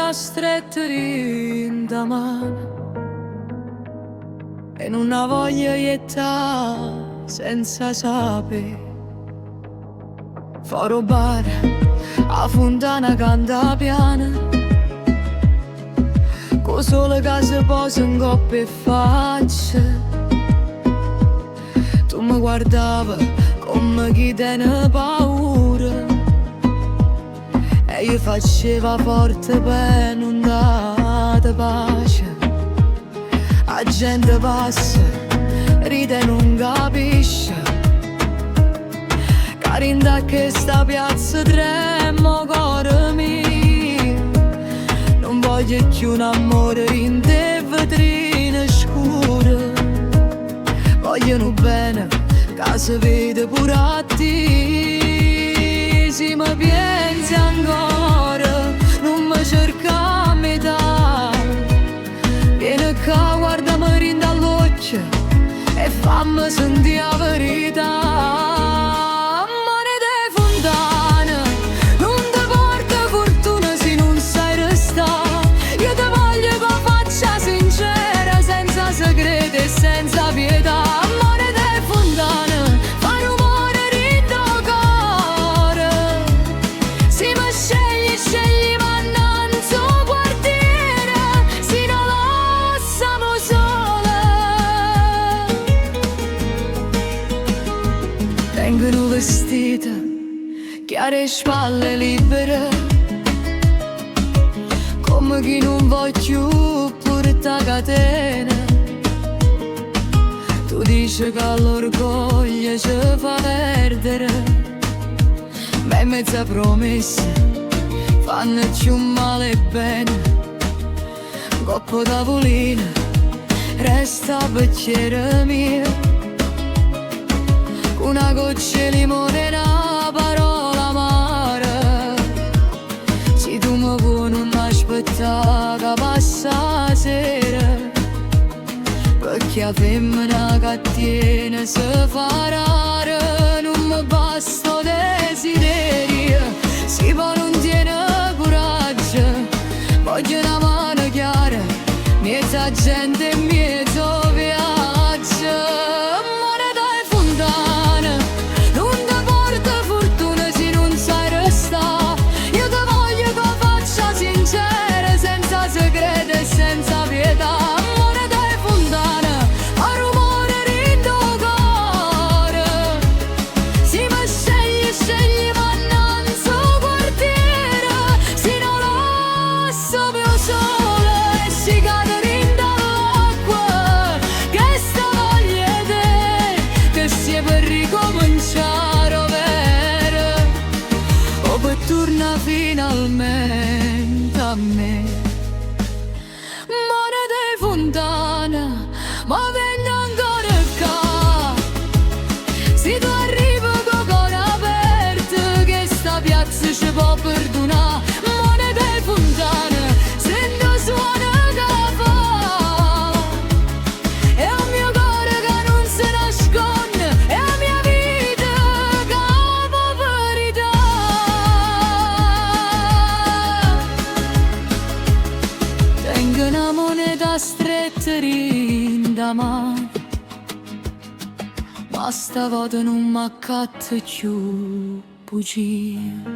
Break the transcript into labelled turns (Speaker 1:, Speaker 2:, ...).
Speaker 1: moneta stretta in da mano e non ha voglia di senza sapere. Foro bar, a fontana canta piana, con sole che si posa in coppia e faccia. Tu mi guardavi come chi tiene paura e io faceva forte per non dare pace. La gente passa, ride e non capisce, carinda che sta piazza tremo cuore mio. Non voglio più un amore in te vetrine scure, vogliono bene che si vede pure a te. Se mi pensi ancora, non mi cerca a metà, vieni qua, guardami in dall'occhio e fammi sentire la verità. Senza pietà, monete fontane, fa rumore rindo cuore. Se mi scegli, scegli mannanzi un quartiere, se non lasciamo sole. Vengono vestite, chiare spalle libere, come chi non vuole più portare catene. Tu dici che l'orgoglio ci fa perdere, ma in mezzo a promesse fanno più male e bene. Un coppo tavolino resta a bicchiere mio, con una goccia di limone e una parola amara. Se tu mi vuoi non aspettare che passa la sera, perché la femmina che tiene si fa rara. Non mi basta desiderio, se poi non tiene coraggio. Voglio una mano chiara, mezza gente e mezzo viaggio. Moneta e fontana, non ti porta fortuna se non sai restare. Io ti voglio che faccia sincera, senza segreto e senza pietà. Torna finalmente a me. Monete di fontana, ma vengo ancora qua. Se tu arrivi con cuore aperto, che sta piazza ci può perdonare. Monete di fontana, sento suono che fa, è un mio cuore che non si nasconde, è la mia vita che fa verità. Una moneta stretta in da mano, ma stavolta non mi accatto più bugie.